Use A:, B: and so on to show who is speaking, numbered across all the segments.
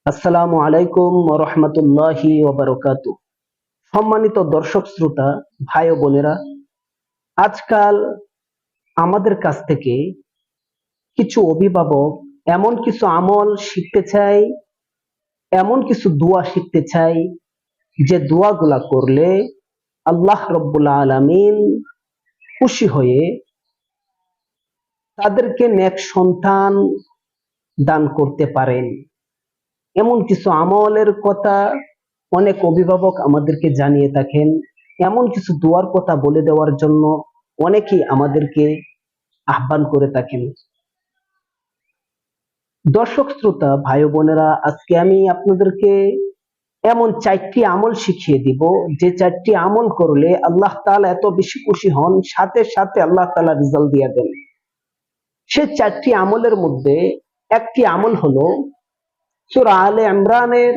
A: আসসালামু আলাইকুম ওয়া রাহমাতুল্লাহি ওয়া বারাকাতুহু। সম্মানিত দর্শক শ্রোতা, ভাই ও বোনেরা, আজকাল আমাদের কাছ থেকে কিছু অভিভাবক এমন কিছু আমল শিখতে চায়, এমন কিছু দোয়া শিখতে চায় যে দোয়াগুলা করলে আল্লাহ রব্বুল আলামিন খুশি হয়ে তাদেরকে নেক সন্তান দান করতে পারেন। এমন কিছু আমলের কথা অনেক অভিভাবক আমাদেরকে জানিয়ে থাকেন। এমন কিছু দোয়ার কথা বলে দেওয়ার জন্য অনেকেই আমাদেরকে আহ্বান করে থাকেন। দর্শক শ্রোতা, ভাই ও বোনেরা, আজকে আমি আপনাদেরকে এমন 4টি আমল শিখিয়ে দিব যে 4টি আমল করলে আল্লাহ তাআলা এত বেশি খুশি হন, সাথে সাথে আল্লাহ তাআলা রেজাল্ট দিয়ে দেন। সে 4টি আমলের মধ্যে একটি আমল হলো সূরা আলে ইমরানের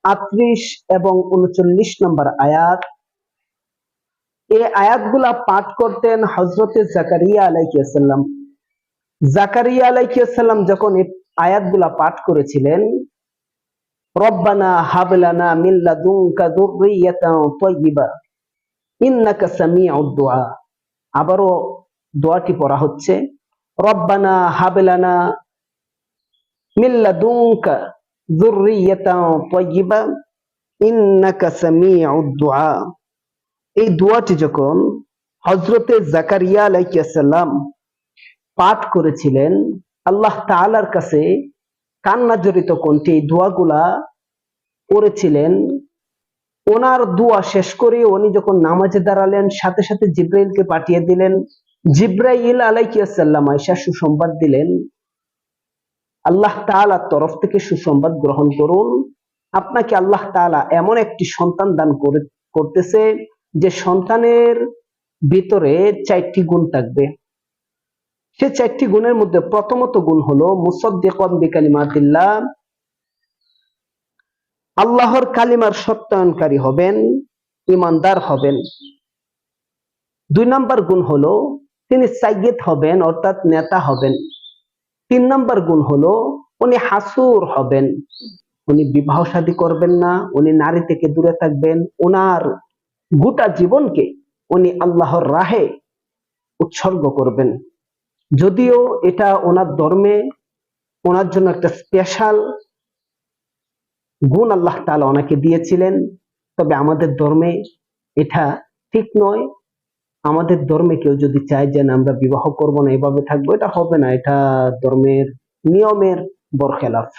A: 38 এবং 39 নম্বর আয়াত। এই আয়াতগুলা পাঠ করতেন হযরতে জাকারিয়া আলাইহিস সালাম। জাকারিয়া আলাইহিস সালাম যখন এই আয়াতগুলা পাঠ করেছিলেন, রব্বানা হাব লানা মিন লাদুনকা যুররিয়াতান তাইয়্যিবা ইন্নাকা সামিউদ দুআ। আবারও দোয়াটি পড়া হচ্ছে, রব্বানা হাব লানা মিন লাদুনকা যুররিয়াতান তাইয়্যিবা ইন্নাকা সামিউদ দুআ। এই দোয়াটি যখন হযরতে জাকারিয়া আলাইহিস সালাম পাঠ করেছিলেন, আল্লাহ তাআলার কাছে কান্না জড়িত কণ্ঠে এই দোয়াগুলা করেছিলেন। ওনার দোয়া শেষ করে উনি যখন নামাজে দাঁড়ালেন, সাথে সাথে জিব্রাইলকে পাঠিয়ে দিলেন। জিব্রাইল আলাইহিস সালাম আয়েশা সুসংবাদ দিলেন, আল্লাহ তাআলার তরফ থেকে সুসংবাদ গ্রহণ করুন, আপনাকে আল্লাহ তাআলা এমন একটি সন্তান দান করতেছে যে সন্তানের ভিতরে 4টি গুণ থাকবে। সে 4টি গুণের মধ্যে প্রথমত গুণ হলো মুসাদ্দিকান বিকালিমাতিল্লাহ, আল্লাহর কালিমার সত্যায়নকারী হবেন, ঈমানদার হবেন। 2 নাম্বার গুণ হলো তিনি সাইয়্যিদ হবেন, অর্থাৎ নেতা হবেন। 3 নাম্বার গুণ হলো উনি হাসুর হবেন, উনি বিবাহ শাদী করবেন না, উনি নারী থেকে দূরে থাকবেন, ওনার গোটা জীবনকে উনি আল্লাহর রাহে উৎসর্গ করবেন। যদিও এটা ওনার ধর্মে ওনার জন্য একটা স্পেশাল গুণ আল্লাহ তাআলা ওনাকে দিয়েছিলেন, তবে আমাদের ধর্মে এটা ঠিক নয়। আমাদের ধর্মে কেউ যদি চায় যে না আমরা বিবাহ করব না, এভাবে থাকবো, এটা হবে না, এটা ধর্মের নিয়মের বরখেলাফ।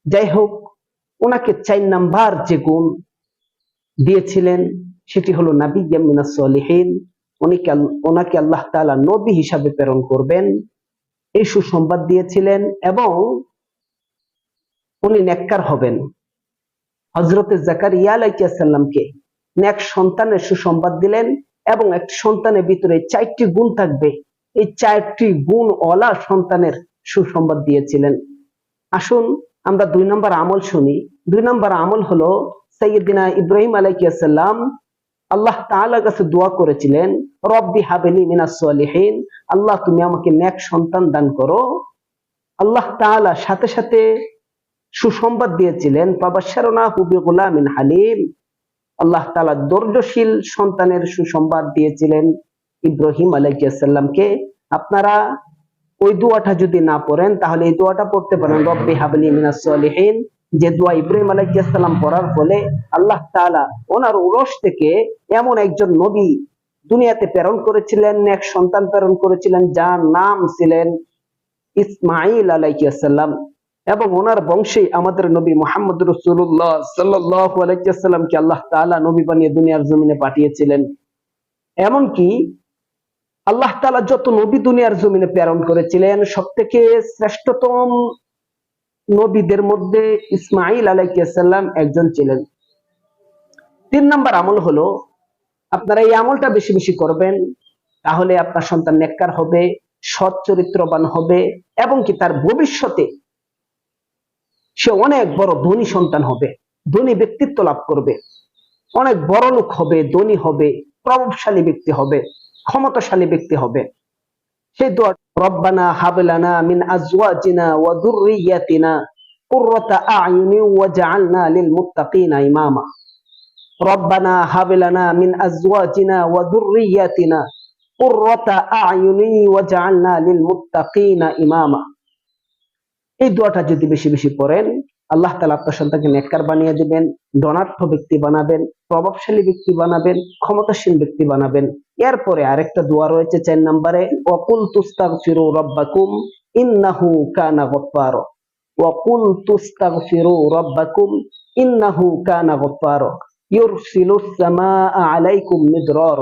A: যাই হোক, ওনাকে 4 নাম্বার যে গুণ দিয়েছিলেন সেটি হলো নাবিয়্যাম মিনাস সলিহিন, ওনাকে আল্লাহ তাআলা নবী হিসাবে প্রেরণ করবেন, এই সুসংবাদ দিয়েছিলেন। এবং উনি নেককার হবেন। হযরতে জাকারিয়া আলাইহিস সালামকে নেক সন্তানের সুসংবাদ দিলেন এবং একটি সন্তানের ভিতরে 4টি গুণ থাকবে, এই 4টি গুণ ওয়ালা সন্তানের সুসংবাদ দিয়েছিলেন। আসুন আমরা 2 নম্বর আমল শুনি। 2 নম্বর আমল হলো সাইয়্যিদিনা ইব্রাহিম আলাইহিস সালাম আল্লাহ তাআলার কাছে দোয়া করেছিলেন, রব্বি হাবলি মিনাস সলিহিন, আল্লাহ তুমি আমাকে নেক সন্তান দান করো। আল্লাহ তাআলা সাথে সাথে সুসংবাদ দিয়েছিলেন, ফাবাশশারনাহু বিগুলামিন হালিম, আল্লাহ তাআলা ধৈর্যশীল সন্তানের সুসংবাদ দিয়েছিলেন ইব্রাহিম আলাইহিস সালামকে। আপনারা ওই দোয়াটা যদি না পড়েন তাহলে এই দোয়াটা পড়তে পারেন, রব্বি হাবলি মিনাস সলিহিন, যে দোয়া ইব্রাহিম আলাইহিস সালাম পড়ার ফলে আল্লাহ তাআলা ওনার উরস থেকে এমন একজন নবী দুনিয়াতে প্রেরণ করেছিলেন, এক সন্তান প্রেরণ করেছিলেন যার নাম ছিলেন ইসমাঈল আলাইহিস সালাম। এবং ওনার বংশে আমাদের নবী মুহাম্মদ রাসূলুল্লাহ সাল্লাল্লাহু আলাইহি ওয়াসাল্লামকে আল্লাহ তাআলা নবী বানিয়ে দুনিয়ার জমিনে পাঠিয়েছিলেন। এমনকি আল্লাহ তাআলা যত নবী দুনিয়ার জমিনে প্রেরণ করেছিলেন, সবথেকে শ্রেষ্ঠতম নবীদের মধ্যে ইসমাঈল আলাইহিস সালাম একজন ছিলেন। 3 নাম্বার আমল হলো আপনারা এই আমলটা বেশি বেশি করবেন, তাহলে আপনার সন্তান নেককার হবে, সৎ চরিত্রবান হবে এবং কি তার ভবিষ্যতে সে অনেক বড় ধনী সন্তান হবে, ধনী ব্যক্তিত্ব লাভ করবে, অনেক বড় লোক হবে, ধনী হবে, প্রভাবশালী ব্যক্তি হবে, ক্ষমতাশালী ব্যক্তি হবে। সেই দোয়া, রব্বানা হাব লানা মিন আজওয়াজিনা ওয়া যুররিয়াতিনা কুররাতা আ'য়ুনি ওয়াজআলনা লিল মুত্তাকিনা ইমামা। রব্বানা হাব লানা মিন আজওয়াজিনা ওয়া যুররিয়াতিনা কুররাতা আ'য়ুনি ওয়াজআলনা লিল মুত্তাকিনা ইমামা। এই দোয়াটা যদি বেশি বেশি পড়েন, আল্লাহ তাআলা আপনার সন্তানকে নেককার বানিয়ে দিবেন, ধনাঢ্য ব্যক্তি বানাবেন, প্রভাবশালী ব্যক্তি বানাবেন, ক্ষমতাসীন ব্যক্তি বানাবেন। এরপরে আরেকটা দোয়া রয়েছে 4 নম্বরে, ওয়াকুল তুস্তাগফিরু রাব্বাকুম ইন্নাহু কানা গফফার। ওয়াকুল তুস্তাগফিরু রাব্বাকুম ইন্নাহু কানা গফফার ইউরসিলুস সামাআ আলাইকুম মিদরার।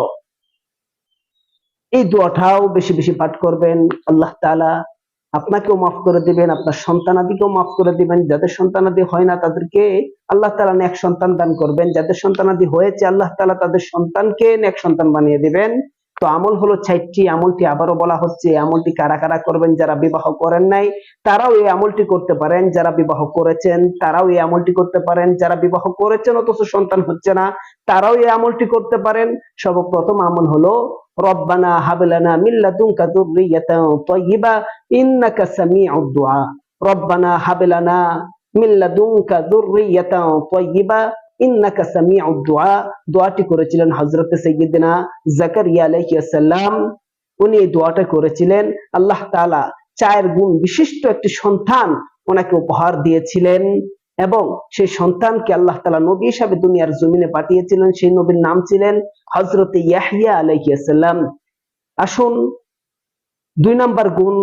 A: এই দোয়াটাও বেশি বেশি পাঠ করবেন। আল্লাহ তাআলা আপনাকেও মাফ করে দিবেন, আপনার সন্তানাদিকেও মাফ করে দিবেন। যাদের সন্তানাদি হয় না তাদেরকে আল্লাহ তাআলা নেক সন্তান দান করবেন। যাদের সন্তানাদি হয়েছে আল্লাহ তাআলা তাদের সন্তানকে নেক সন্তান বানিয়ে দিবেন। তো আমল হলো 6টি। আমলটি আবারও বলা হচ্ছে, আমলটি কারা কারা করবেন? যারা বিবাহ করেন নাই তারাও এই আমলটি করতে পারেন, যারা বিবাহ করেছেন তারাও এই আমলটি করতে পারেন, যারা বিবাহ করেছেন অথচ সন্তান হচ্ছে না তারাও এই আমলটি করতে পারেন। সর্বপ্রথম আমল হলো রব্বানা হাব লানা মিন লাদুনকা যুররিয়াতান তাইয়্যিবা ইন্নাকা সামিউদ দুআ। রব্বানা হাব লানা মিন লাদুনকা যুররিয়াতান তাইয়্যিবা ইন্নাকা সামিউদ দুআ। দোয়াটি করেছিলেন হযরত সাইয়্যিদিনা যাকারিয়া আলাইহিস সালাম। উনি এই দোয়াটা করেছিলেন। আল্লাহ তাআলা 4 গুণ বিশিষ্ট একটি সন্তান ওনাকে উপহার দিয়েছিলেন এবং সেই সন্তানকে আল্লাহ তাআলা নবী হিসেবে দুনিয়ার জমিনে পাঠিয়েছিলেন। সেই নবীর নাম ছিলেন হযরত ইয়াহইয়া আলাইহিস সালাম। আসুন 2 নম্বর গুণ,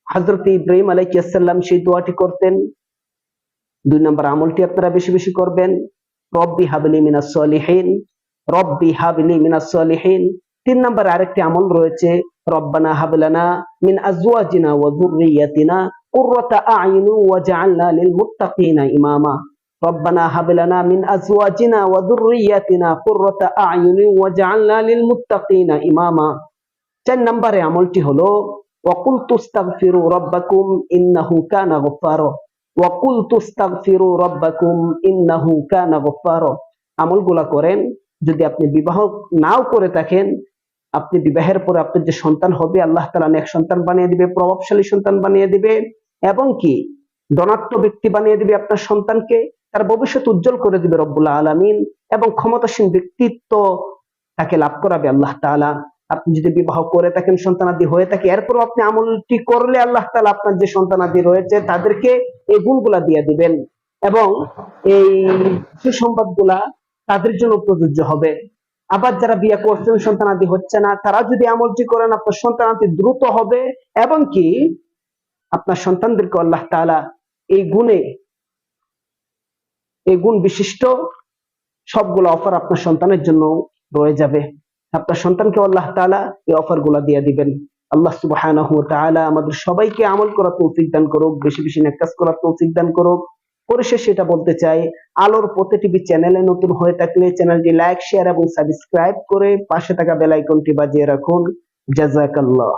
A: হযরত ইব্রাহিম আলাইহিস সালাম সেই দোয়াটি করতেন। 2 নম্বর আমলটি আপনারা বেশি বেশি করবেন, রব্বি হাবলি মিনাস সলিহিন, রব্বি হাবলি মিনাস সলিহিন। 3 নম্বর আরেকটি আমল রয়েছে, রব্বানা হাব লানা মিন আজওয়াজিনা ওয়া যুররিয়াতিনা কুররাতা আ'য়ুনি ওয়াজআলনা লিল মুত্তাকিনা ইমামা। রব্বানা হাব লানা মিন আজওয়াজিনা ওয়া যুররিয়াতিনা কুররাতা আ'য়ুনি ওয়াজআলনা লিল মুত্তাকিনা ইমামা। 4 নম্বরে আমলটি হলো ওয়াকুল তুস্তাগফিরু রাব্বাকুম ইন্নাহু কানা গফফার। ওয়াকুল তুস্তাগফিরু রাব্বাকুম ইন্নাহু কানা গফফার। আমলগুলা করেন। যদি আপনি বিবাহ নাও করে থাকেন, আপনি বিবাহের পরে আপনার যে সন্তান হবে আল্লাহ তাআলা নেক সন্তান বানিয়ে দিবে, প্রভাবশালী সন্তান বানিয়ে দিবে এবং কি ধনাঢ্য ব্যক্তি বানিয়ে দিবে আপনার সন্তানকে, তার ভবিষ্যৎ উজ্জ্বল করে দিবে রব্বুল আলামিন এবং ক্ষমতাসীন ব্যক্তিত্ব তাকে লাভ করাবে আল্লাহ তাআলা। আপনি যদি বিবাহ করে থাকেন, সন্তানাদি হয়ে থাকে, এরপর আপনি আমলটি করলে আল্লাহ তাআলা আপনার যে সন্তানাদি রয়েছে তাদেরকে এই গুণগুলা দিয়ে দিবেন এবং এই সুসংবাদগুলা তাদের জন্য প্রযোজ্য হবে। আবার যারা বিয়ে করছেন, সন্তানাদি হচ্ছে না, তারা যদি আমলটি করেন আপনার সন্তানাদি দ্রুত হবে এবং কি আপনার সন্তানদেরকে আল্লাহ তাআলা এই গুণ বিশিষ্ট সবগুলো অফার আপনার সন্তানের জন্য রয়ে যাবে। আপনার সন্তানকে আল্লাহ তাআলা এই অফারগুলো দিয়ে দিবেন। আল্লাহ সুবহানাহু ওয়া তাআলা আমাদের সবাইকে আমল করার তৌফিক দান করুক, বেশি বেশি নেক কাজ করার তৌফিক দান করুক। পরিশেষে এটা বলতে চাই, আলোর পথে টিভি চ্যানেলে নতুন হয়ে থাকলে চ্যানেলটি লাইক, শেয়ার এবং সাবস্ক্রাইব করে পাশে থাকা বেল আইকনটি বাজিয়ে রাখুন। জাযাকাল্লাহ।